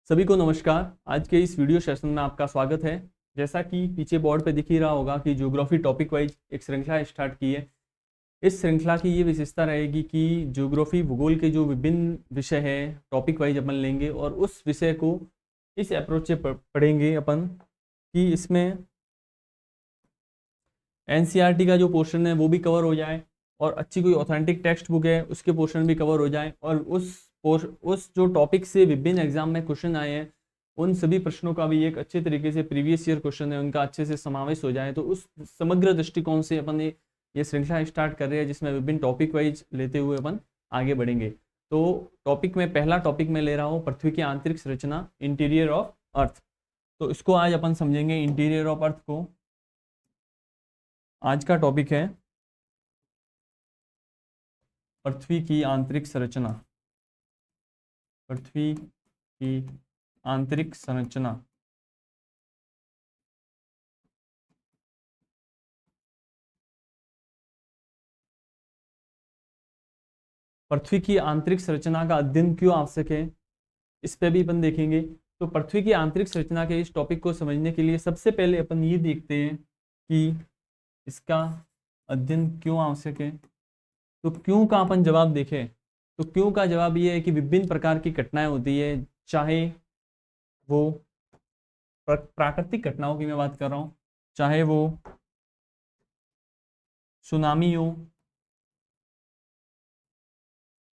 सभी को नमस्कार। आज के इस वीडियो सेशन में आपका स्वागत है। जैसा कि पीछे बोर्ड पे दिख ही रहा होगा कि ज्योग्राफी टॉपिक वाइज एक श्रृंखला स्टार्ट की है। इस श्रृंखला की ये विशेषता रहेगी कि ज्योग्राफी भूगोल के जो विभिन्न विषय है टॉपिक वाइज अपन लेंगे और उस विषय को इस अप्रोच से पढ़ेंगे अपन कि इसमें एनसीईआरटी का जो पोर्शन है वो भी कवर हो जाए और अच्छी कोई ऑथेंटिक टेक्स्ट बुक है उसके पोर्शन भी कवर हो जाए और उस जो टॉपिक से विभिन्न एग्जाम में क्वेश्चन आए हैं उन सभी प्रश्नों का भी एक अच्छे तरीके से प्रीवियस ईयर क्वेश्चन है उनका अच्छे से समावेश हो जाए। तो उस समग्र दृष्टिकोण से अपन ये श्रृंखला स्टार्ट कर रहे हैं जिसमें विभिन्न टॉपिक वाइज लेते हुए अपन आगे बढ़ेंगे। तो टॉपिक में पहला टॉपिक मैं ले रहा हूँ पृथ्वी की आंतरिक संरचना, इंटीरियर ऑफ अर्थ। तो इसको आज अपन समझेंगे इंटीरियर ऑफ अर्थ को। आज का टॉपिक है पृथ्वी की आंतरिक संरचना। पृथ्वी की आंतरिक संरचना। पृथ्वी की आंतरिक संरचना का अध्ययन क्यों आवश्यक है इस पे भी अपन देखेंगे। तो पृथ्वी की आंतरिक संरचना के इस टॉपिक को समझने के लिए सबसे पहले अपन ये देखते हैं कि इसका अध्ययन क्यों आवश्यक है। तो क्यों का अपन जवाब देखें तो क्यों का जवाब ये है कि विभिन्न प्रकार की घटनाएं होती है, चाहे वो प्राकृतिक घटनाओं की मैं बात कर रहा हूँ, चाहे वो सुनामी हो,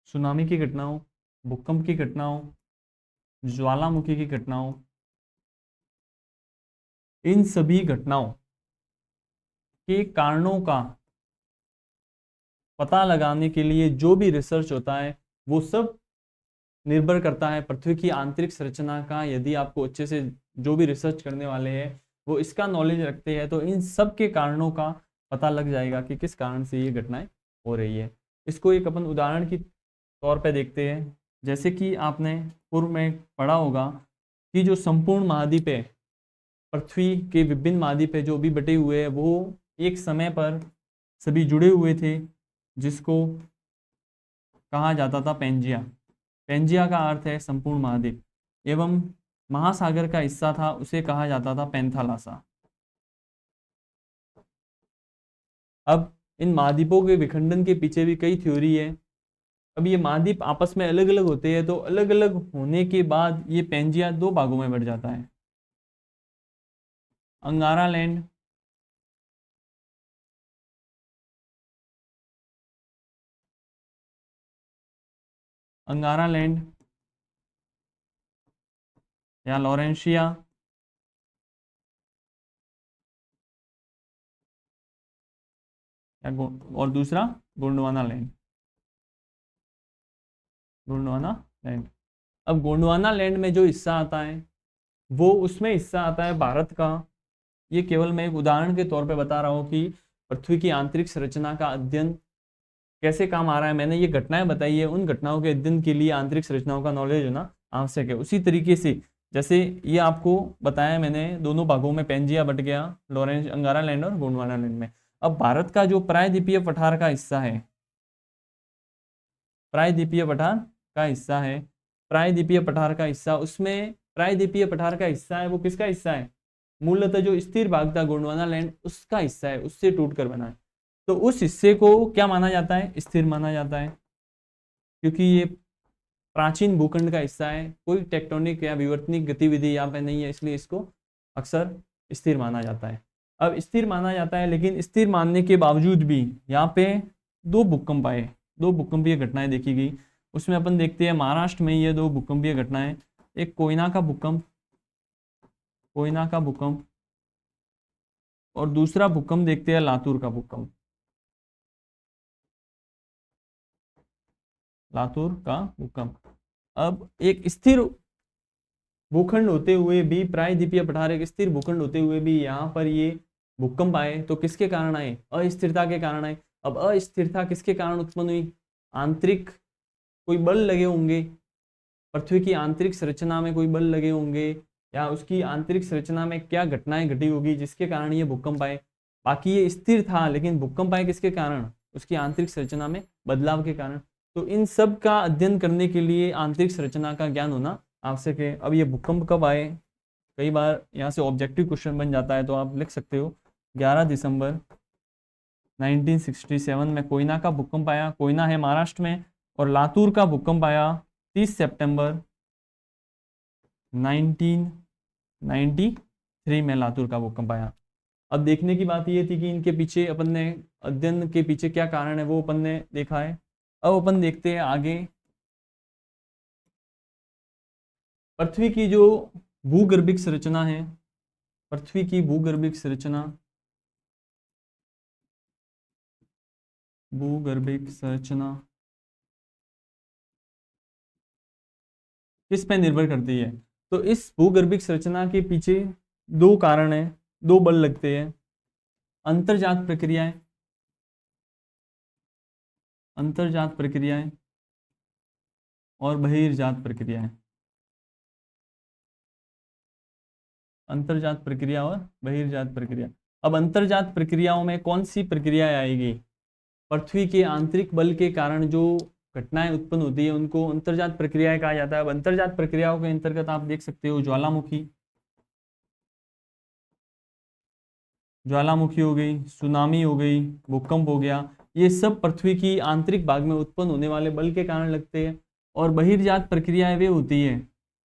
सुनामी की घटना हो, भूकंप की घटना हो, ज्वालामुखी की घटना हो, इन सभी घटनाओं के कारणों का पता लगाने के लिए जो भी रिसर्च होता है वो सब निर्भर करता है पृथ्वी की आंतरिक संरचना का। यदि आपको अच्छे से जो भी रिसर्च करने वाले हैं वो इसका नॉलेज रखते हैं तो इन सब के कारणों का पता लग जाएगा कि किस कारण से ये घटनाएं हो रही है। इसको एक अपन उदाहरण की तौर पे देखते हैं। जैसे कि आपने पूर्व में पढ़ा होगा कि जो संपूर्ण महाद्वीप है, पृथ्वी के विभिन्न महाद्वीप है जो भी बटे हुए हैं वो एक समय पर सभी जुड़े हुए थे जिसको कहा जाता था पेंजिया। पेंजिया का अर्थ है संपूर्ण महाद्वीप एवं महासागर का हिस्सा था उसे कहा जाता था पेंथालासा। अब इन महाद्वीपों के विखंडन के पीछे भी कई थ्योरी है। अब ये महाद्वीप आपस में अलग अलग होते हैं तो अलग अलग होने के बाद ये पेंजिया दो भागों में बढ़ जाता है। अंगारा लैंड, अंगारा लैंड या लॉरेंशिया, या और दूसरा गोंडवाना लैंड। गोंडवाना लैंड। अब गोंडवाना लैंड में जो हिस्सा आता है वो उसमें हिस्सा आता है भारत का। ये केवल मैं एक उदाहरण के तौर पे बता रहा हूँ कि पृथ्वी की आंतरिक संरचना का अध्ययन कैसे काम आ रहा है। मैंने ये घटनाएं बताई है, उन घटनाओं के अध्ययन के लिए आंतरिक संरचनाओं का नॉलेज होना आवश्यक है। उसी तरीके से जैसे ये आपको बताया मैंने दोनों भागों में पेंजिया बट गया, लॉरेंस अंगारा लैंड और गोंडवाना लैंड में। अब भारत का जो प्रायद्वीपीय पठार का हिस्सा है, प्रायद्वीपीय पठार का हिस्सा है, प्रायद्वीपीय पठार का हिस्सा, उसमें प्रायद्वीपीय पठार का हिस्सा है वो किसका हिस्सा है, मूलतः जो स्थिर भाग था गोंडवाना लैंड उसका हिस्सा है, उससे टूटकर बना है। तो उस हिस्से को क्या माना जाता है, स्थिर माना जाता है क्योंकि ये प्राचीन भूखंड का हिस्सा है, कोई टेक्टोनिक या विवर्तनिक गतिविधि यहाँ पे नहीं है, इसलिए इसको अक्सर स्थिर माना जाता है। अब स्थिर माना जाता है लेकिन स्थिर मानने के बावजूद भी यहाँ पे दो भूकंप आए, दो भूकंपीय घटनाएं देखी गई। उसमें अपन देखते हैं महाराष्ट्र में ये दो भूकंपीय घटनाएं, एक कोयना का भूकंप, कोयना का भूकंप, और दूसरा भूकंप देखते हैं लातूर का भूकंप, लातूर का भूकंप। अब एक स्थिर भूखंड होते हुए भी, प्रायद्वीपीय पठार एक स्थिर भूखंड होते हुए भी यहाँ पर ये भूकंप आए तो किसके कारण आए, अस्थिरता के कारण आए। अब अस्थिरता किसके कारण उत्पन्न हुई, आंतरिक कोई बल लगे होंगे, पृथ्वी की आंतरिक संरचना में कोई बल लगे होंगे या उसकी आंतरिक संरचना में क्या घटनाएं घटी होगी जिसके कारण ये भूकंप आए। बाकी ये स्थिर था लेकिन भूकंप आए किसके कारण, उसकी आंतरिक संरचना में बदलाव के कारण। तो इन सब का अध्ययन करने के लिए आंतरिक संरचना का ज्ञान होना आपसे के अब ये भूकंप कब आए, कई बार यहाँ से ऑब्जेक्टिव क्वेश्चन बन जाता है, तो आप लिख सकते हो 11 दिसंबर 1967 में कोयना का भूकंप आया। कोयना है महाराष्ट्र में। और लातूर का भूकंप आया 30 सितंबर 1993 में लातूर का भूकंप आया। अब देखने की बात ये थी कि इनके पीछे अपन ने अध्ययन के पीछे क्या कारण है वो अपन ने देखा है। अब अपन देखते हैं आगे पृथ्वी की जो भूगर्भिक संरचना है, पृथ्वी की भूगर्भिक संरचना, भूगर्भिक संरचना किस पे निर्भर करती है। तो इस भूगर्भिक संरचना के पीछे दो कारण है, दो बल लगते हैं। अंतर्जात प्रक्रियाएं, अंतर्जात प्रक्रियाएं और बहिर्जात प्रक्रियाएं, अंतर्जात प्रक्रिया और बहिर्जात प्रक्रिया। अब अंतर्जात प्रक्रियाओं में कौन सी प्रक्रिया आएगी, पृथ्वी के आंतरिक बल के कारण जो घटनाएं उत्पन्न होती है उनको अंतर्जात प्रक्रियाएं कहा जाता है। अब अंतर्जात प्रक्रियाओं के अंतर्गत आप देख सकते हो ज्वालामुखी, ज्वालामुखी हो गई, सुनामी हो गई, भूकंप हो गया, ये सब पृथ्वी की आंतरिक भाग में उत्पन्न होने वाले बल के कारण लगते हैं। और बहिर्जात प्रक्रियाएं वे होती है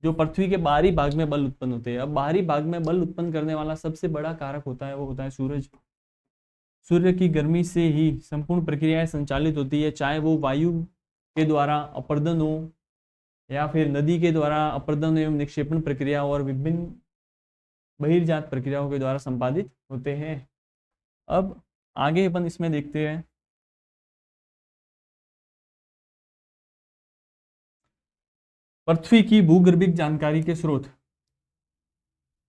जो पृथ्वी के बाहरी भाग में बल उत्पन्न होते हैं। अब बाहरी भाग में बल उत्पन्न करने वाला सबसे बड़ा कारक होता है वो होता है सूरज। सूर्य की गर्मी से ही संपूर्ण प्रक्रियाएं संचालित होती है, चाहे वो वायु के द्वारा अपर्दन हो या फिर नदी के द्वारा अपर्दन एवं निक्षेपण प्रक्रिया और विभिन्न बहिर्जात प्रक्रियाओं के द्वारा संपादित होते हैं। अब आगे अपन इसमें देखते हैं पृथ्वी की भूगर्भिक जानकारी के स्रोत।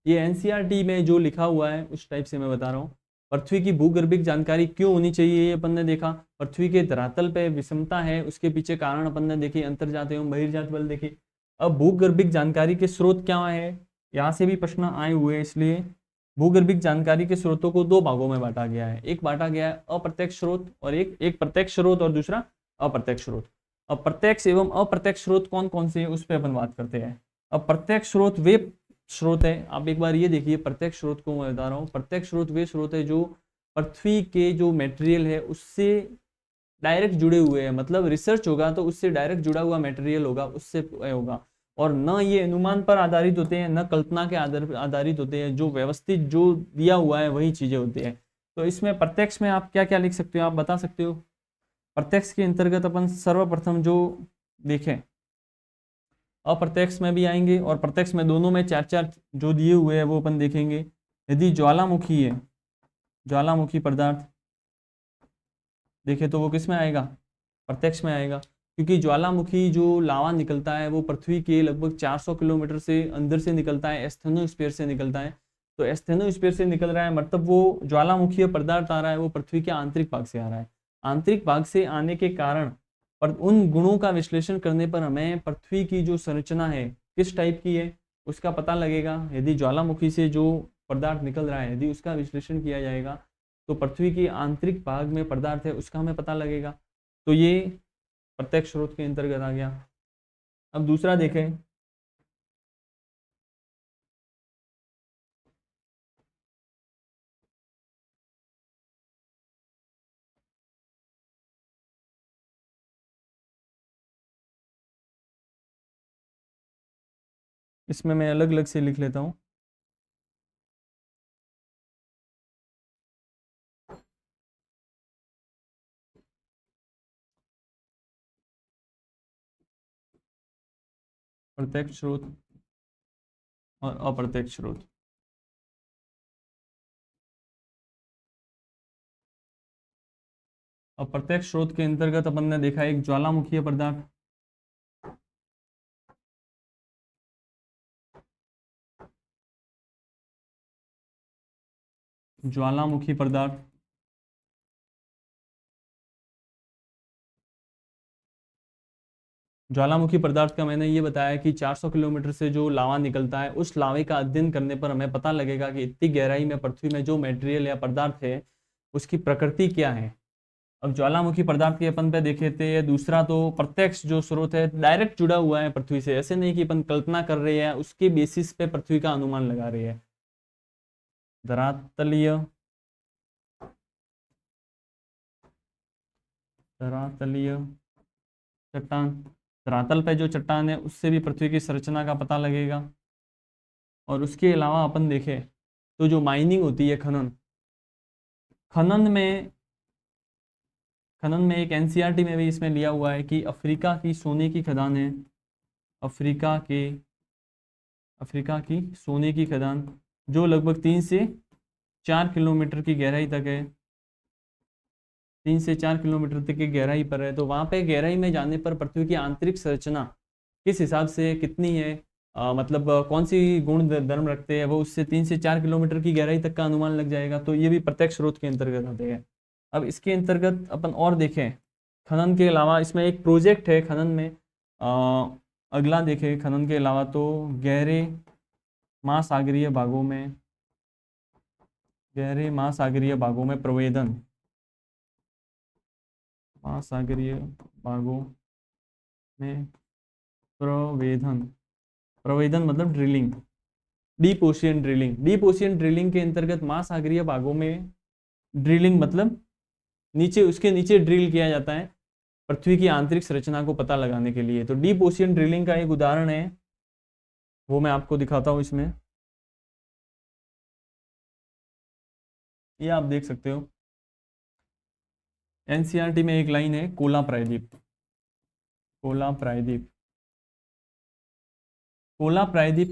ये एनसीईआरटी में जो लिखा हुआ है उस टाइप से मैं बता रहा हूँ। पृथ्वी की भूगर्भिक जानकारी क्यों होनी चाहिए ये अपन ने देखा। पृथ्वी के धरातल पे विषमता है, उसके पीछे कारण अपन ने देखे, अंतर्जात एवं बहिर्जात बल देखे। अब भूगर्भिक जानकारी के स्रोत क्या है, यहाँ से भी प्रश्न आए हुए हैं, इसलिए भूगर्भिक जानकारी के स्रोतों को दो भागों में बांटा गया है। एक बांटा गया है अप्रत्यक्ष स्रोत और एक प्रत्यक्ष स्रोत और दूसरा अप्रत्यक्ष स्रोत। अब प्रत्यक्ष एवं अप्रत्यक्ष स्रोत कौन कौन से हैं उस पर अपन बात करते हैं। अब प्रत्यक्ष स्रोत वे स्रोत है, आप एक बार ये देखिए प्रत्यक्ष स्रोत को मैं बता रहा हूँ। प्रत्यक्ष स्रोत वे स्रोत है जो पृथ्वी के जो मटेरियल है उससे डायरेक्ट जुड़े हुए हैं, मतलब रिसर्च होगा तो उससे डायरेक्ट जुड़ा हुआ मटेरियल होगा, उससे होगा। और न ये अनुमान पर आधारित होते हैं न कल्पना के आधारित होते हैं, जो व्यवस्थित जो दिया हुआ है वही चीजें होती है। तो इसमें प्रत्यक्ष में आप क्या क्या लिख सकते हो, आप बता सकते हो। प्रत्यक्ष के अंतर्गत अपन सर्वप्रथम जो देखें, अप्रत्यक्ष में भी आएंगे और प्रत्यक्ष में, दोनों में चार चार जो दिए हुए हैं वो अपन देखेंगे। यदि ज्वालामुखी है, ज्वालामुखी पदार्थ देखे तो वो किस में आएगा, प्रत्यक्ष में आएगा, क्योंकि ज्वालामुखी जो लावा निकलता है वो पृथ्वी के लगभग 400 किलोमीटर से अंदर से निकलता है, एस्थेनोस्फीयर से निकलता है। तो एस्थेनोस्फीयर से निकल रहा है मतलब वो ज्वालामुखी पदार्थ आ रहा है वो पृथ्वी के आंतरिक भाग से आ रहा है। आंतरिक भाग से आने के कारण पर उन गुणों का विश्लेषण करने पर हमें पृथ्वी की जो संरचना है किस टाइप की है उसका पता लगेगा। यदि ज्वालामुखी से जो पदार्थ निकल रहा है यदि उसका विश्लेषण किया जाएगा तो पृथ्वी के आंतरिक भाग में पदार्थ है उसका हमें पता लगेगा। तो ये प्रत्यक्ष स्रोत के अंतर्गत आ गया। अब दूसरा देखें, इसमें मैं अलग अलग से लिख लेता हूँ। प्रत्यक्ष स्रोत और अप्रत्यक्ष स्रोत। अप्रत्यक्ष स्रोत के अंतर्गत अपन ने देखा एक ज्वालामुखी पदार्थ, ज्वालामुखी पदार्थ, ज्वालामुखी पदार्थ का मैंने ये बताया कि 400 किलोमीटर से जो लावा निकलता है उस लावे का अध्ययन करने पर हमें पता लगेगा कि इतनी गहराई में पृथ्वी में जो मटेरियल या पदार्थ है उसकी प्रकृति क्या है। अब ज्वालामुखी पदार्थ के अपन पे देखे थे, दूसरा तो प्रत्यक्ष जो स्रोत है डायरेक्ट जुड़ा हुआ है पृथ्वी से, ऐसे नहीं कि अपन कल्पना कर रहे हैं, उसके बेसिस पे पृथ्वी का अनुमान लगा रहे हैं। धरातलीय धरातलीय चट्टान, धरातल पे जो चट्टान है उससे भी पृथ्वी की संरचना का पता लगेगा। और उसके अलावा अपन देखें तो जो माइनिंग होती है, खनन में एक एनसीईआरटी में भी इसमें लिया हुआ है कि अफ्रीका की सोने की खदान है, अफ्रीका की सोने की खदान जो लगभग 3 से 4 किलोमीटर की गहराई तक है, 3 से 4 किलोमीटर तक की गहराई पर है। तो वहाँ पे गहराई में जाने पर पृथ्वी की आंतरिक संरचना किस हिसाब से कितनी है, मतलब कौन सी गुण धर्म रखते हैं, वो उससे 3 से 4 किलोमीटर की गहराई तक का अनुमान लग जाएगा। तो ये भी प्रत्यक्ष स्रोत के अंतर्गत आते हैं। अब इसके अंतर्गत अपन और देखें, खनन के अलावा इसमें एक प्रोजेक्ट है खनन में, अगला देखें खनन के अलावा तो गहरे महासागरीय भागों में प्रवेदन, महासागरीय भागों में प्रवेदन मतलब ड्रिलिंग, डीप ओशियन ड्रिलिंग के अंतर्गत महासागरीय भागों में ड्रिलिंग मतलब उसके नीचे ड्रिल किया जाता है पृथ्वी की आंतरिक संरचना को पता लगाने के लिए। तो डीप ओशियन ड्रिलिंग का एक उदाहरण है, वो मैं आपको दिखाता हूँ इसमें। ये आप देख सकते हो, एनसीईआरटी में एक लाइन है, कोला प्रायद्वीप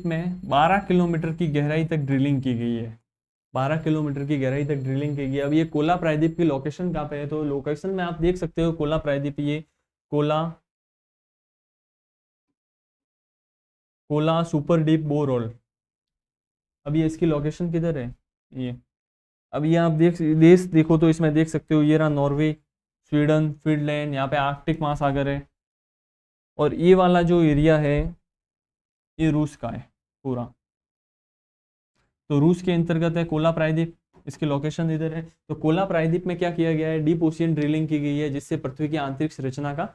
में 12 किलोमीटर की गहराई तक ड्रिलिंग की गई है, 12 किलोमीटर की गहराई तक ड्रिलिंग की गई। अब ये कोला प्रायद्वीप की लोकेशन कहाँ पे है, तो लोकेशन में आप देख सकते हो कोला प्रायद्वीप, ये कोला सुपर डीप बोरहोल। अब ये इसकी लोकेशन किधर है, ये अब ये आप देश देखो तो इसमें देख सकते हो, ये रहा नॉर्वे, स्वीडन, फिनलैंड, यहाँ पे आर्कटिक महासागर है। और ये वाला जो एरिया है ये रूस का है पूरा। तो रूस के अंतर्गत है कोला प्रायद्वीप, इसकी लोकेशन इधर है। तो कोला प्रायद्वीप में क्या किया गया है, डीप ओशियन ड्रिलिंग की गई है जिससे पृथ्वी की आंतरिक संरचना का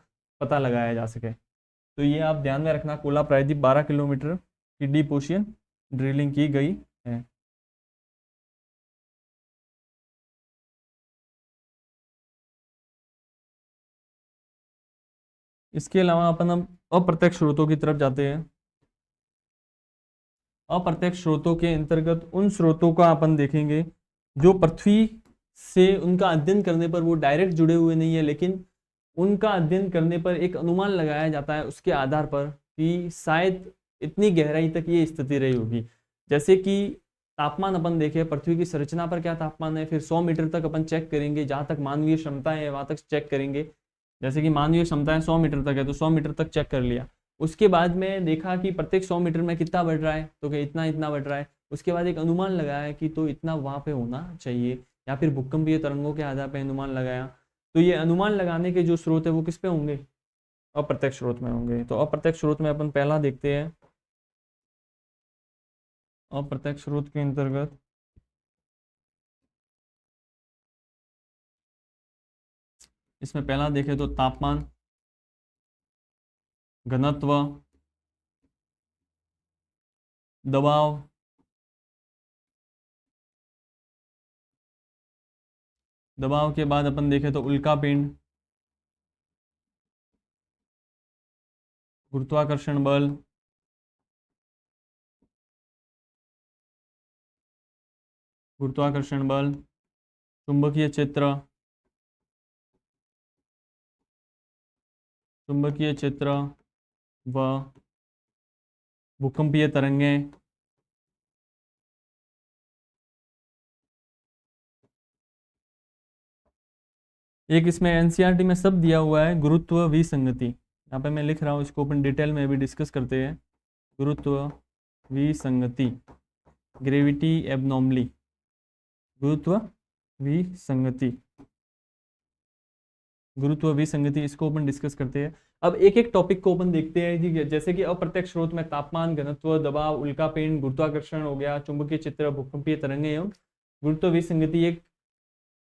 पता लगाया जा सके। तो ये आप ध्यान में रखना, कोला प्रायद्वीप 12 किलोमीटर की डीप ओशियन ड्रिलिंग की गई है। इसके अलावा अपन अब अप्रत्यक्ष स्रोतों की तरफ जाते हैं। अप्रत्यक्ष स्रोतों के अंतर्गत उन स्रोतों का अपन देखेंगे जो पृथ्वी से उनका अध्ययन करने पर वो डायरेक्ट जुड़े हुए नहीं है, लेकिन उनका अध्ययन करने पर एक अनुमान लगाया जाता है उसके आधार पर कि शायद इतनी गहराई तक ये स्थिति रही होगी। जैसे कि तापमान अपन देखें, पृथ्वी की संरचना पर क्या तापमान है, फिर 100 मीटर तक अपन चेक करेंगे, जहाँ तक मानवीय क्षमताएं है वहाँ तक चेक करेंगे। जैसे कि मानवीय क्षमताएं 100 मीटर तक है तो 100 मीटर तक चेक कर लिया। उसके बाद में देखा कि प्रत्येक 100 मीटर में कितना बढ़ रहा है, तो क्या इतना बढ़ रहा है। उसके बाद एक अनुमान लगाया कि तो इतना वहाँ पे होना चाहिए, या फिर भूकंपीय तरंगों के आधार पर अनुमान लगाया। तो ये अनुमान लगाने के जो स्रोत है वो किस पे होंगे, अप्रत्यक्ष स्रोत में होंगे। तो अप्रत्यक्ष स्रोत में अपन पहला देखते हैं, अप्रत्यक्ष स्रोत के अंतर्गत इसमें पहला देखें तो तापमान, घनत्व, दबाव, दबाव के बाद अपन देखें तो उल्कापिंड, गुरुत्वाकर्षण बल, चुंबकीय क्षेत्र, व भूकंपीय तरंगें। एक इसमें एनसीईआरटी में सब दिया हुआ है, गुरुत्व विसंगति। यहाँ पे मैं लिख रहा हूँ, इसको अपन डिटेल में भी डिस्कस करते हैं। गुरुत्व विसंगति, ग्रेविटी एबनॉर्मली, गुरुत्व विसंगति, इसको अपन डिस्कस करते हैं। अब एक एक टॉपिक को अपन देखते हैं जी। जैसे कि अप्रत्यक्ष स्रोत में तापमान, घनत्व, दबाव, उल्कापिंड, गुरुत्वाकर्षण हो गया, चुंबकीय क्षेत्र, भूकंपीय तरंगें एवं गुरुत्व विसंगति एक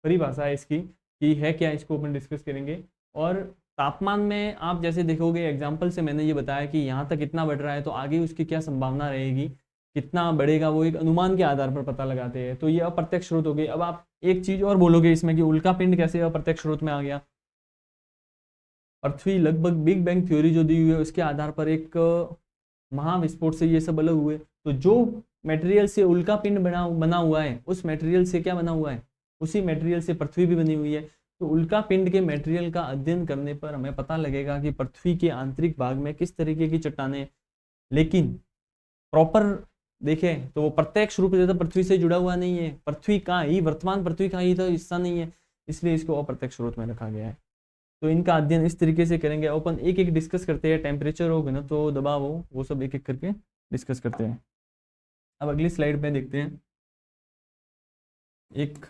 परिभाषा है इसकी। कि है क्या, इसको अपन डिस्कस करेंगे। और तापमान में आप जैसे देखोगे एग्जाम्पल से मैंने ये बताया कि यहाँ तक इतना बढ़ रहा है, तो आगे उसकी क्या संभावना रहेगी, कितना बढ़ेगा, वो एक अनुमान के आधार पर पता लगाते हैं। तो ये अप्रत्यक्ष स्रोत हो गई। अब आप एक चीज और बोलोगे इसमें कि उल्का पिंड कैसे अप्रत्यक्ष स्रोत में आ गया। पृथ्वी लगभग बिग बैंग थ्योरी जो दी हुई है उसके आधार पर एक महाविस्फोट से ये सब अलग हुए। तो जो मटेरियल से उल्का पिंड बना हुआ है, उस मटेरियल से क्या बना हुआ है, उसी मटेरियल से पृथ्वी भी बनी हुई है। तो उल्का पिंड के मटेरियल का अध्ययन करने पर हमें पता लगेगा कि पृथ्वी के आंतरिक भाग में किस तरीके की चट्टानें, लेकिन प्रॉपर देखें तो वो प्रत्यक्ष रूप से तो पृथ्वी से जुड़ा हुआ नहीं है, पृथ्वी का ही वर्तमान पृथ्वी का ही तो हिस्सा नहीं है, इसलिए इसको अप्रत्यक्ष स्रोत में रखा गया है। तो इनका अध्ययन इस तरीके से करेंगे। अपन एक एक डिस्कस करते हैं, टेम्परेचर हो ना तो दबाव हो, वो सब एक एक करके डिस्कस करते हैं। अब अगली स्लाइड पे देखते हैं। एक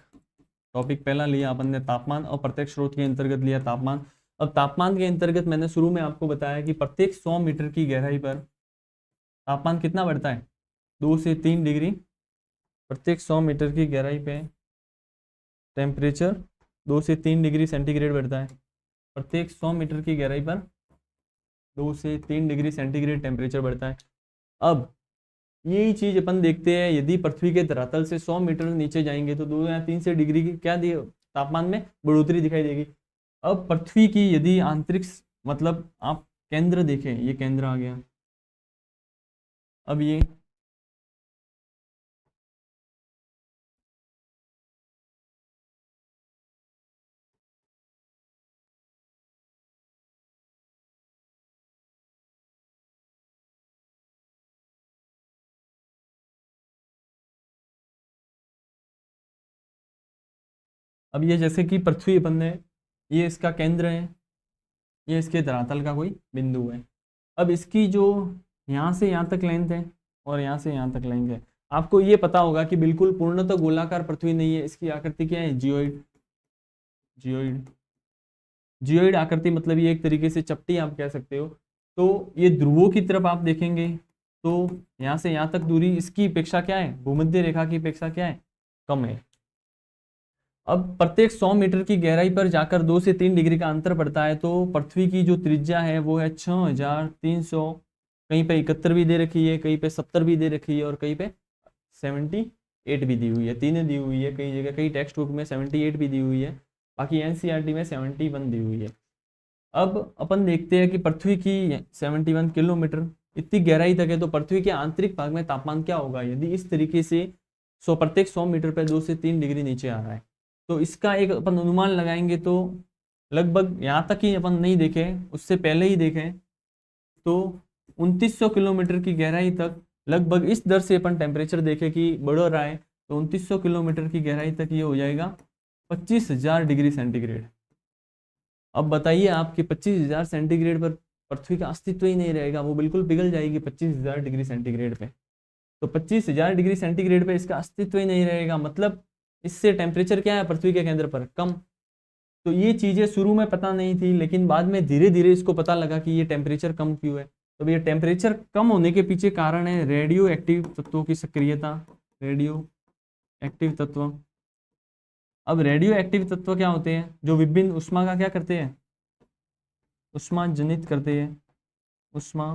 टॉपिक पहला लिया अपन ने तापमान, और प्रत्यक्ष स्रोत के अंतर्गत लिया तापमान। अब तापमान के अंतर्गत मैंने शुरू में आपको बताया कि प्रत्येक 100 मीटर की गहराई पर तापमान कितना बढ़ता है, 2 से 3 डिग्री। प्रत्येक 100 मीटर की गहराई पे टेम्परेचर 2 से 3 डिग्री सेंटीग्रेड बढ़ता है। प्रत्येक 100 मीटर की गहराई पर 2 से 3 डिग्री सेंटीग्रेड टेम्परेचर बढ़ता है। अब यही चीज अपन देखते हैं, यदि पृथ्वी के धरातल से 100 मीटर नीचे जाएंगे तो 2 या 3 से डिग्री की क्या तापमान में बढ़ोतरी दिखाई देगी। अब पृथ्वी की यदि आंतरिक मतलब आप केंद्र देखें, ये केंद्र आ गया। अब ये जैसे कि पृथ्वी अपन ने, ये इसका केंद्र है, ये इसके धरातल का कोई बिंदु है। अब इसकी जो यहाँ से यहाँ तक लेंथ है और यहाँ से यहाँ तक लेंथ है, आपको ये पता होगा कि बिल्कुल पूर्णतः गोलाकार पृथ्वी नहीं है, इसकी आकृति क्या है, जियोइड। जियोइड जियोइड आकृति मतलब ये एक तरीके से चपटी आप कह सकते हो। तो ये ध्रुवों की तरफ आप देखेंगे तो यहाँ से यहाँ तक दूरी इसकी अपेक्षा क्या है, भूमध्य रेखा की अपेक्षा क्या है, कम है। अब प्रत्येक 100 मीटर की गहराई पर जाकर 2 से 3 डिग्री का अंतर पड़ता है। तो पृथ्वी की जो त्रिज्या है वो है 6300, कहीं पे 71 भी दे रखी है, कहीं पे 70 भी दे रखी है, और कहीं पे 78 भी दी हुई है। तीनों दी हुई है, कई जगह कई टेक्स्ट बुक में 78 भी दी हुई है, बाकी एनसीईआरटी में 71 दी हुई है। अब अपन देखते हैं कि पृथ्वी की 71 किलोमीटर इतनी गहराई तक है, तो पृथ्वी के आंतरिक भाग में तापमान क्या होगा यदि इस तरीके से प्रत्येक 100 मीटर पर 2 से 3 डिग्री नीचे आ रहा है। तो इसका एक अपन अनुमान लगाएंगे। तो लगभग यहाँ तक ही अपन नहीं देखें, उससे पहले ही देखें तो 2900 किलोमीटर की गहराई तक लगभग इस दर से अपन टेम्परेचर देखें कि बढ़ रहा है, तो 2900 किलोमीटर की गहराई तक ये हो जाएगा 25,000 डिग्री सेंटीग्रेड। अब बताइए आपके 25,000 सेंटीग्रेड पर पृथ्वी का अस्तित्व ही नहीं रहेगा, वो बिल्कुल पिघल जाएगी 25,000 डिग्री सेंटीग्रेड पे। तो 25,000 डिग्री सेंटीग्रेड पे इसका अस्तित्व ही नहीं रहेगा, मतलब इससे टेम्परेचर क्या है पृथ्वी के केंद्र पर, कम। तो ये चीजें शुरू में पता नहीं थी, लेकिन बाद में धीरे धीरे इसको पता लगा कि ये टेम्परेचर कम क्यों है। तो ये टेम्परेचर कम होने के पीछे कारण है रेडियो एक्टिव तत्वों की सक्रियता। रेडियो एक्टिव तत्व। अब रेडियो एक्टिव तत्व क्या होते हैं, जो विभिन्न उष्मा का क्या करते हैं, उष्मा जनित करते हैं, उष्मा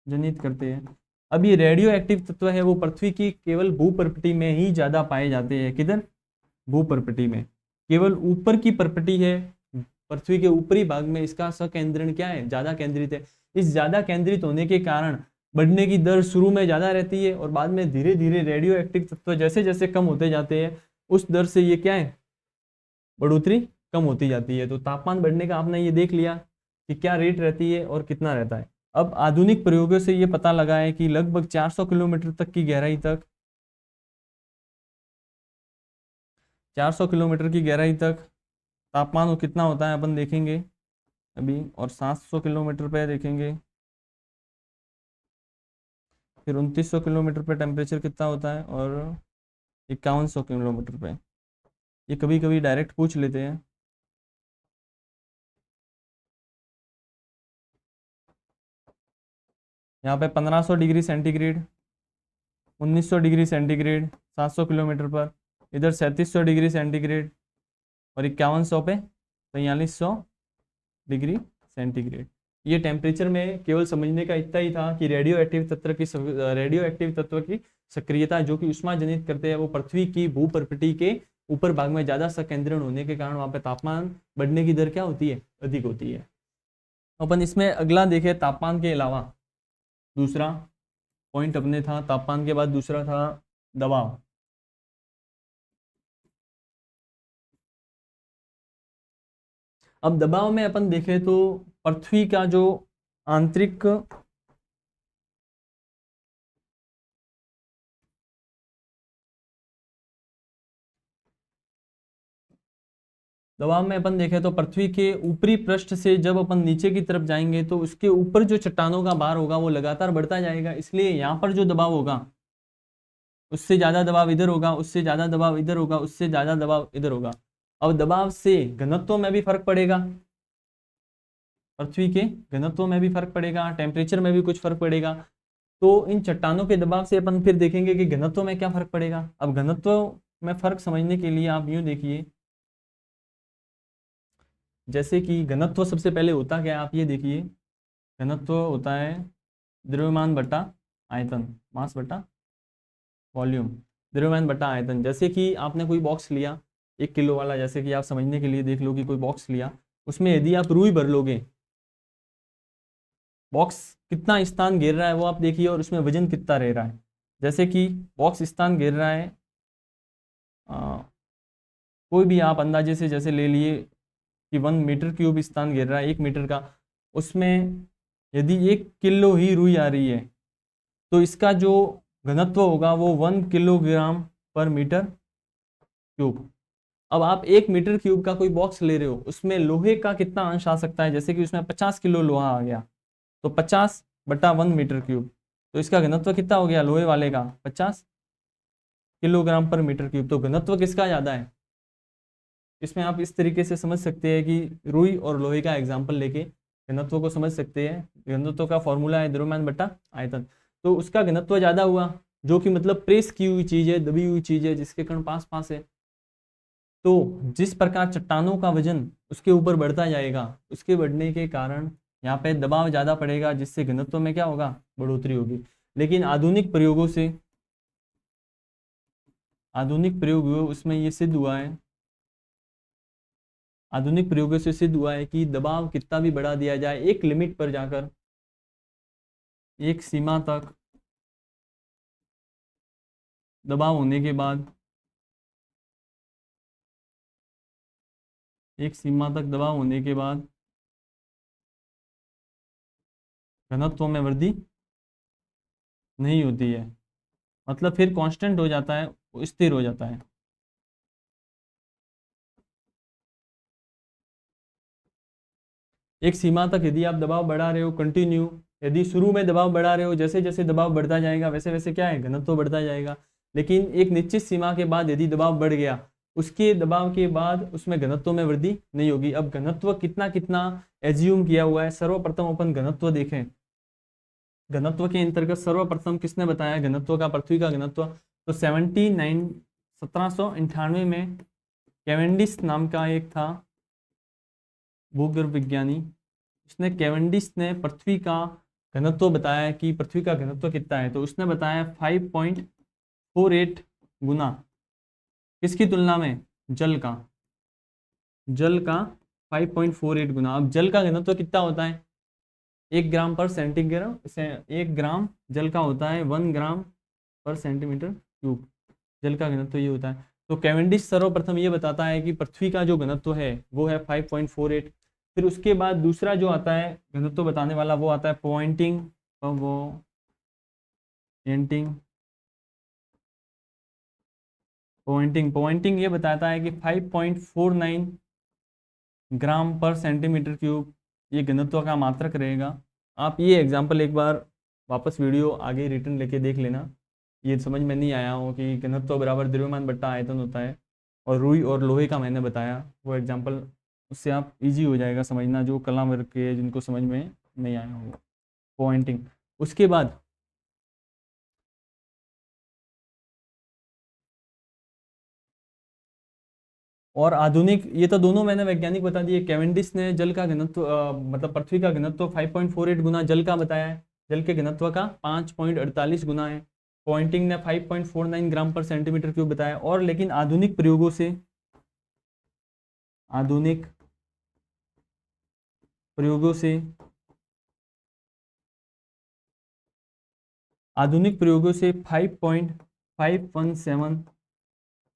जनित करते हैं। अब ये रेडियो एक्टिव तत्व है वो पृथ्वी की केवल भूपर्पटी में ही ज्यादा पाए जाते हैं। किधर, भूपर्पटी में, केवल ऊपर की पर्पटी है, पृथ्वी के ऊपरी भाग में इसका सकेंद्रण क्या है, ज्यादा केंद्रित है। इस ज्यादा केंद्रित होने के कारण बढ़ने की दर शुरू में ज्यादा रहती है, और बाद में धीरे धीरे रेडियो एक्टिव तत्व जैसे जैसे कम होते जाते हैं उस दर से ये क्या है, बढ़ोतरी कम होती जाती है। तो तापमान बढ़ने का आपने ये देख लिया कि क्या रेट रहती है और कितना रहता है। अब आधुनिक प्रयोगों से ये पता लगा है कि लगभग 400 किलोमीटर तक की गहराई तक, 400 किलोमीटर की गहराई तक तापमान कितना होता है अपन देखेंगे अभी, और 700 किलोमीटर पे देखेंगे, फिर 2900 किलोमीटर पे टेम्परेचर कितना होता है, और 5100 किलोमीटर पे। ये कभी कभी डायरेक्ट पूछ लेते हैं। यहाँ पे 1500 degree centigrade, 1900 degree centigrade 700 kilometre पर, इधर 3700 डिग्री सेंटीग्रेड और 5100 पे 4300 डिग्री सेंटीग्रेड। ये टेम्परेचर में केवल समझने का इतना ही था कि रेडियो एक्टिव तत्व की सक्रियता जो कि ऊष्मा जनित करते हैं वो पृथ्वी की भूप्रकृति के ऊपर भाग में ज्यादा संकेंद्रण होने के कारण वहां पे तापमान बढ़ने की दर क्या होती है, अधिक होती है। अपन इसमें अगला देखें, तापमान के अलावा दूसरा पॉइंट अपने था, तापमान के बाद दूसरा था दबाव। अब दबाव में अपन देखें तो पृथ्वी का जो आंतरिक दबाव में अपन देखें तो पृथ्वी के ऊपरी पृष्ठ से जब अपन नीचे की तरफ जाएंगे तो उसके ऊपर जो चट्टानों का भार होगा वो लगातार बढ़ता जाएगा, इसलिए यहाँ पर जो दबाव होगा उससे ज्यादा दबाव इधर होगा, उससे ज्यादा दबाव इधर होगा, उससे ज्यादा दबाव इधर होगा। अब दबाव से घनत्व में भी फर्क पड़ेगा, पृथ्वी के घनत्व में भी फर्क पड़ेगा, टेम्परेचर में भी कुछ फर्क पड़ेगा। तो इन चट्टानों के दबाव से अपन फिर देखेंगे कि घनत्व में क्या फर्क पड़ेगा। अब घनत्व में फर्क समझने के लिए आप यूं देखिए, जैसे कि घनत्व सबसे पहले होता क्या है, आप ये देखिए, घनत्व होता है द्रव्यमान बटा आयतन, मास बटा वॉल्यूम, द्रव्यमान बटा आयतन। जैसे कि आपने कोई बॉक्स लिया 1 किलो वाला, जैसे कि आप समझने के लिए देख लो कि कोई बॉक्स लिया, उसमें यदि आप रुई भर लोगे, बॉक्स कितना स्थान घेर रहा है वो आप देखिए और उसमें वजन कितना रह रहा है। जैसे कि बॉक्स स्थान घेर रहा है कोई भी आप अंदाजे से जैसे ले लिए कि 1 मीटर क्यूब स्थान घेर रहा है 1 मीटर का, उसमें यदि 1 किलो ही रुई आ रही है तो इसका जो घनत्व होगा वो 1 किलोग्राम पर मीटर क्यूब। अब आप 1 मीटर क्यूब का कोई बॉक्स ले रहे हो, उसमें लोहे का कितना अंश आ सकता है, जैसे कि उसमें 50 किलो लोहा आ गया तो 50/1 मीटर क्यूब, तो इसका घनत्व कितना हो गया लोहे वाले का 50 किलोग्राम पर मीटर क्यूब। तो घनत्व किसका ज़्यादा है, इसमें आप इस तरीके से समझ सकते हैं कि रुई और लोहे का एग्जाम्पल लेके घनत्व को समझ सकते हैं। घनत्व का फॉर्मूला है द्रव्यमान बटा आयतन, तो उसका घनत्व ज़्यादा हुआ जो कि मतलब प्रेस की हुई चीज़ है, दबी हुई चीज़ है जिसके कण पास पास है। तो जिस प्रकार चट्टानों का वजन उसके ऊपर बढ़ता जाएगा, उसके बढ़ने के कारण यहाँ पे दबाव ज़्यादा पड़ेगा, जिससे घनत्व में क्या होगा, बढ़ोतरी होगी। लेकिन आधुनिक प्रयोगों से, आधुनिक प्रयोग हुए उसमें ये सिद्ध हुआ है, आधुनिक प्रयोगों से सिद्ध हुआ है कि दबाव कितना भी बढ़ा दिया जाए, एक लिमिट पर जाकर, एक सीमा तक दबाव होने के बाद, एक सीमा तक दबाव होने के बाद घनत्व में वृद्धि नहीं होती है, मतलब फिर कांस्टेंट हो जाता है, स्थिर हो जाता है। एक सीमा तक यदि आप दबाव बढ़ा रहे हो कंटिन्यू, यदि शुरू में दबाव बढ़ा रहे हो, जैसे जैसे दबाव बढ़ता जाएगा वैसे वैसे क्या है, घनत्व बढ़ता जाएगा। लेकिन एक निश्चित सीमा के बाद यदि दबाव बढ़ गया, उसके दबाव के बाद उसमें घनत्व में वृद्धि नहीं होगी। अब घनत्व कितना कितना एज्यूम किया हुआ है, सर्वप्रथम अपन घनत्व देखें। घनत्व के अंतर्गत सर्वप्रथम किसने बताया घनत्व का, पृथ्वी का घनत्व, तो 1798 में कैवेंडिश नाम का एक था भूगर्भ विज्ञानी, उसने कैवेंडिश ने पृथ्वी का घनत्व बताया कि पृथ्वी का घनत्व कितना है, तो उसने बताया 5.48 गुना, किसकी तुलना में, जल का, जल का 5.48 गुना। अब जल का घनत्व कितना होता है, 1 ग्राम पर सेंटीग्राम, 1 ग्राम जल का होता है 1 ग्राम पर सेंटीमीटर क्यूब, जल का घनत्व ये होता है। तो कैवेंडिश सर्वप्रथम ये बताता है कि पृथ्वी का जो घनत्व है वो है 5.48। फिर उसके बाद दूसरा जो आता है घनत्व बताने वाला वो आता है पॉइंटिंग, वो पॉइंटिंग पॉइंटिंग पॉइंटिंग ये बताता है कि 5.49 ग्राम पर सेंटीमीटर क्यूब ये घनत्व का मात्रक रहेगा। आप ये एग्जाम्पल एक बार वापस वीडियो आगे रिटर्न लेके देख लेना, ये समझ में नहीं आया हो कि घनत्व बराबर द्रव्यमान बट्टा आयतन होता है, और रुई और लोहे का मैंने बताया वो एग्जाम्पल, उससे आप इजी हो जाएगा समझना, जो कला वर्ग के जिनको समझ में नहीं आया हो। पॉइंटिंग, उसके बाद और आधुनिक, ये तो दोनों मैंने वैज्ञानिक बता दिए। कैवेंडिश ने जल का घनत्व मतलब पृथ्वी का घनत्व 5.48 गुना जल का बताया है, जल के घनत्व का 5.48 गुना है। पॉइंटिंग ने 5.49 ग्राम पर सेंटीमीटर क्यूब बताया। और लेकिन आधुनिक प्रयोगों से आधुनिक प्रयोगों से 5.517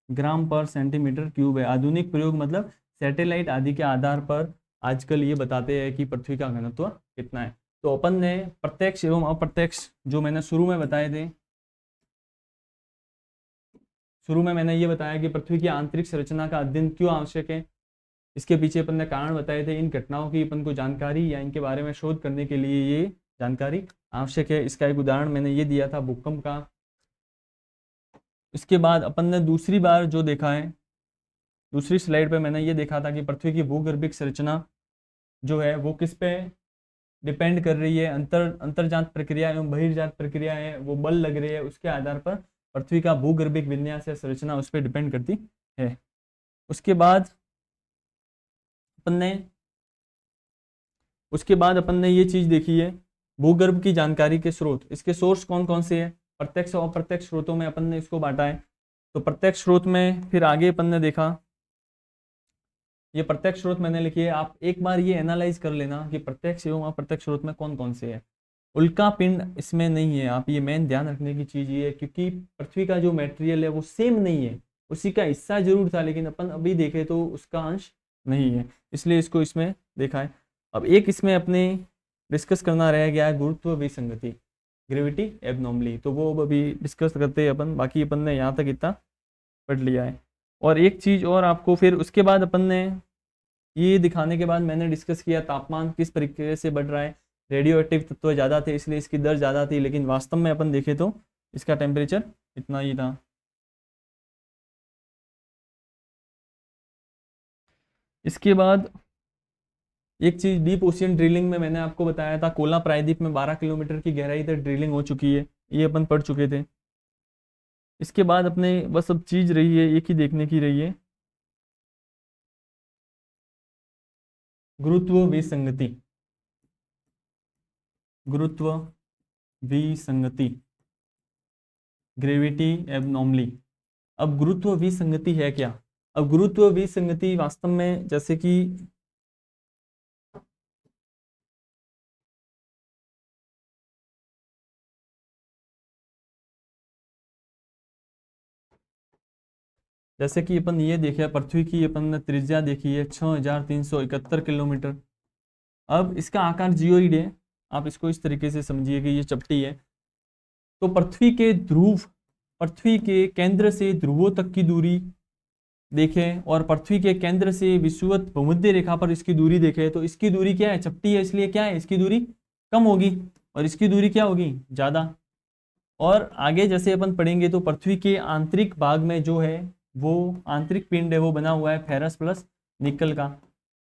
ग्राम पर सेंटीमीटर क्यूब है। आधुनिक प्रयोग मतलब सैटेलाइट आदि के आधार पर आजकल ये बताते हैं कि पृथ्वी का घनत्व कितना है। तो अपन ने प्रत्यक्ष एवं अप्रत्यक्ष जो मैंने शुरू में बताए थे, शुरू में मैंने ये बताया कि पृथ्वी की आंतरिक संरचना का अध्ययन क्यों आवश्यक है, इसके पीछे अपन ने कारण बताए थे। इन घटनाओं की अपन को जानकारी या इनके बारे में शोध करने के लिए ये जानकारी आवश्यक है। इसका एक उदाहरण मैंने ये दिया था भूकंप का। इसके बाद अपन ने दूसरी बार जो देखा है, दूसरी स्लाइड पे मैंने ये देखा था कि पृथ्वी की भूगर्भिक संरचना जो है वो किस पे डिपेंड कर रही है। अंतर्जात प्रक्रिया एवं बहिर्जात प्रक्रिया है, वो बल लग रही है, उसके आधार पर पृथ्वी का भूगर्भिक विन्यास या संरचना उस पर डिपेंड करती है। उसके बाद अपन ने ये चीज देखी है, भूगर्भ की जानकारी के स्रोत। इसके सोर्स कौन कौन से हैं, प्रत्यक्ष और अप्रत्यक्ष स्रोतों में अपन ने इसको बांटा है। तो प्रत्यक्ष स्रोत में फिर आगे अपन ने देखा, ये प्रत्यक्ष स्रोत मैंने लिखी है, आप एक बार ये एनालाइज कर लेना कि प्रत्यक्ष एवं अप्रत्यक्ष स्रोत में कौन कौन से है। उल्का पिंड इसमें नहीं है, आप ये मेन ध्यान रखने की चीज ये है, क्योंकि पृथ्वी का जो मटेरियल है वो सेम नहीं है, उसी का हिस्सा जरूर था लेकिन अपन अभी देखें तो उसका अंश नहीं है, इसलिए इसको इसमें देखा है। अब एक इसमें अपने डिस्कस करना रह गया है गुरुत्व विसंगति, ग्रेविटी एबनॉर्मली, तो वो अभी डिस्कस करते हैं अपन। बाकी अपन ने यहाँ तक इतना पढ़ लिया है। और एक चीज़ और आपको, फिर उसके बाद अपन ने ये दिखाने के बाद मैंने डिस्कस किया तापमान किस तरीके से बढ़ रहा है। रेडियो एक्टिव तत्व ज़्यादा थे इसलिए इसकी दर ज़्यादा थी, लेकिन वास्तव में अपन देखें तो इसका टेम्परेचर इतना ही था। इसके बाद एक चीज़, डीप ओशियन ड्रिलिंग में मैंने आपको बताया था कोला प्रायद्वीप में 12 किलोमीटर की गहराई तक ड्रिलिंग हो चुकी है, ये अपन पढ़ चुके थे। इसके बाद अपने बस अब चीज़ रही है एक ही देखने की रही है, गुरुत्व विसंगति। गुरुत्व विसंगति, ग्रेविटी एबनॉर्मली। अब गुरुत्व विसंगति है क्या? अब गुरुत्व विसंगति वास्तव में जैसे कि अपन ये देखे, पृथ्वी की अपन ने त्रिज्या देखी है 6371 किलोमीटर। अब इसका आकार जियोइड है, आप इसको इस तरीके से समझिए कि ये चपटी है। तो पृथ्वी के केंद्र से ध्रुवों तक की दूरी देखें और पृथ्वी के केंद्र से विषुवत भूमध्य रेखा पर इसकी दूरी देखें, तो इसकी दूरी क्या है, चपटी है, इसलिए क्या है, इसकी दूरी कम होगी और इसकी दूरी क्या होगी, ज़्यादा। और आगे जैसे अपन पढ़ेंगे तो पृथ्वी के आंतरिक भाग में जो है वो आंतरिक पिंड है, वो बना हुआ है फेरस प्लस निकल का,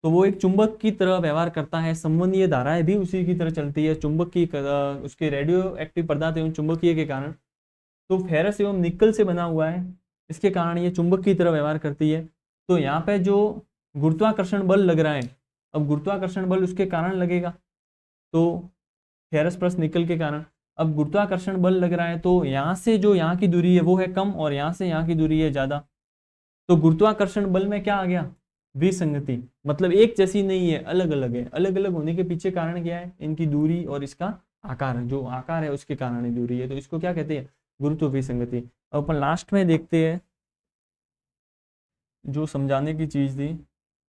तो वो एक चुंबक की तरह व्यवहार करता है। संवहनीय धाराएं भी उसी की तरह चलती है, चुंबक की उसके रेडियो एक्टिव पदार्थ एवं चुंबकीय के कारण। तो फेरस एवं निकल से बना हुआ है, इसके कारण ये चुंबक की तरह व्यवहार करती है। तो यहाँ पे जो गुरुत्वाकर्षण बल लग रहा है, अब गुरुत्वाकर्षण बल उसके कारण लगेगा, तो फेरस प्लस निकल के कारण। अब गुरुत्वाकर्षण बल लग रहा है तो यहाँ से जो यहाँ की दूरी है वो है कम और यहाँ से यहाँ की दूरी है ज़्यादा। तो गुरुत्वाकर्षण बल में क्या आ गया, विसंगति, मतलब एक जैसी नहीं है, अलग अलग है। अलग अलग होने के पीछे कारण क्या है, इनकी दूरी और इसका आकार, जो आकार है उसके कारण ही दूरी है, तो इसको क्या कहते हैं, गुरुत्व विसंगति। अब अपन लास्ट में देखते हैं जो समझाने की चीज थी,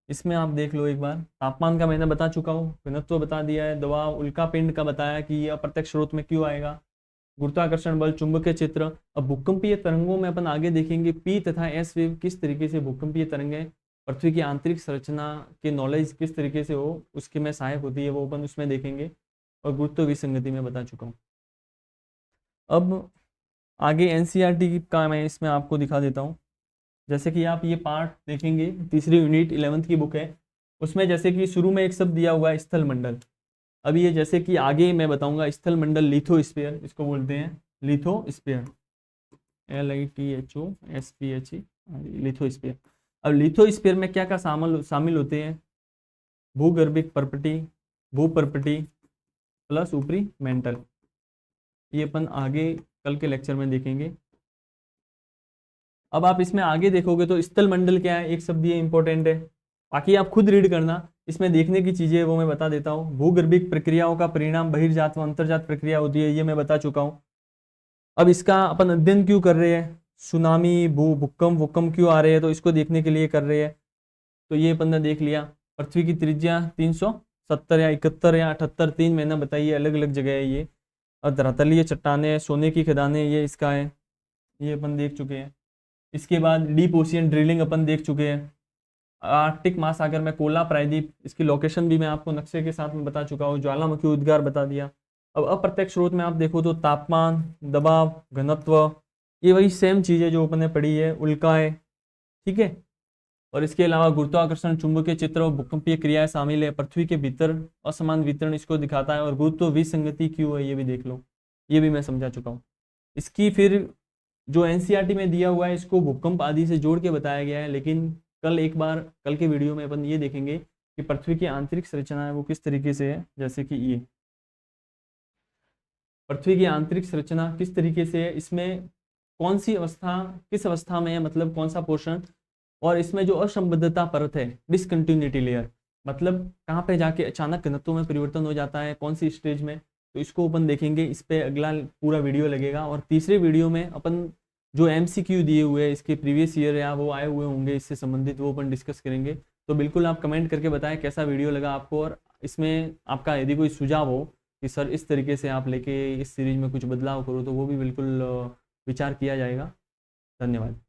इसमें आप देख लो एक बार। तापमान का मैंने बता चुका हूँ, घनत्व बता दिया है, दबाव, उल्का पिंड का बताया कि ये अप्रत्यक्ष स्रोत में क्यों आएगा, गुरुत्वाकर्षण बल, चुंबकीय क्षेत्र। अब भूकंपीय तरंगों में अपन आगे देखेंगे पी तथा एस वेव किस तरीके से भूकंपीय तरंगें पृथ्वी की आंतरिक संरचना के नॉलेज किस तरीके से हो उसके में सहायक होती है, वो अपन उसमें देखेंगे। और गुरुत्व विसंगति में बता चुका हूँ। अब आगे एनसीईआरटी का मैं इसमें आपको दिखा देता हूँ। जैसे कि आप ये पार्ट देखेंगे, तीसरी यूनिट 11th की बुक है, उसमें जैसे कि शुरू में एक शब्द दिया हुआ है स्थल मंडल। अब ये जैसे कि आगे मैं बताऊंगा, स्थल मंडल लिथोस्फीयर इसको बोलते हैं, लिथोस्फीयर, LITHOSPHE, लिथोस्फीयर। अब लिथोस्फीयर में क्या क्या शामिल होते हैं? भूगर्भिक पर्पटी, भूपर्पटी प्लस ऊपरी मेंटल। ये अपन आगे कल के लेक्चर में देखेंगे। अब आप इसमें आगे देखोगे तो स्थल मंडल क्या है, एक शब्द ये इंपॉर्टेंट है, बाकी आप खुद रीड करना। इसमें देखने की चीजें वो मैं बता देता हूँ। भूगर्भिक प्रक्रियाओं का परिणाम बहिर्जात व अंतर्जात प्रक्रिया होती है, ये मैं बता चुका हूँ। अब इसका अपन अध्ययन क्यों कर रहे हैं? सुनामी, भूकंप क्यों आ रहे हैं, तो इसको देखने के लिए कर रहे हैं। तो ये अपन ने देख लिया। पृथ्वी की त्रिज्या 370 या 71 या 78, 3 मैंने बताई है, अलग अलग जगह है ये। और धरातलीय चट्टाने, सोने की खदानें, ये इसका है, ये अपन देख चुके हैं। इसके बाद डीप ओशियन ड्रिलिंग अपन देख चुके हैं। आर्कटिक महासागर में कोला प्रायद्वीप, इसकी लोकेशन भी मैं आपको नक्शे के साथ में बता चुका हूँ। ज्वालामुखी उद्गार बता दिया। अब अप्रत्यक्ष स्रोत में आप देखो तो तापमान, दबाव, घनत्व, ये वही सेम चीज़ है जो अपन ने पढ़ी है। उल्काएं, ठीक है। और इसके अलावा गुरुत्वाकर्षण, चुंबकीय चित्र और भूकंपीय क्रियाएं शामिल है। पृथ्वी के भीतर असमान वितरण इसको दिखाता है। और गुरुत्व विसंगति क्यों है, ये भी देख लो, ये भी मैं समझा चुका हूँ। इसकी फिर जो एनसीईआरटी में दिया हुआ है, इसको भूकंप आदि से जोड़ के बताया गया है। लेकिन कल एक बार, कल के वीडियो में अपन ये देखेंगे कि पृथ्वी की आंतरिक संरचना है वो किस तरीके से है। जैसे कि ये पृथ्वी की आंतरिक संरचना किस तरीके से है, इसमें कौन सी अवस्था, किस अवस्था में है, मतलब कौन सा पोर्शन। और इसमें जो असंबद्धता परत है, डिसकंटिन्यूटी लेयर, मतलब कहाँ पे जाके अचानक घनत्व में परिवर्तन हो जाता है, कौन सी स्टेज में, तो इसको अपन देखेंगे। इस पे अगला पूरा वीडियो लगेगा। और तीसरे वीडियो में अपन जो एमसीक्यू दिए हुए हैं इसके प्रीवियस ईयर या वो आए हुए होंगे इससे संबंधित, वो अपन डिस्कस करेंगे। तो बिल्कुल आप कमेंट करके बताएं कैसा वीडियो लगा आपको। और इसमें आपका यदि कोई सुझाव हो कि सर इस तरीके से आप लेके इस सीरीज में कुछ बदलाव करो, तो वो भी बिल्कुल विचार किया जाएगा। धन्यवाद।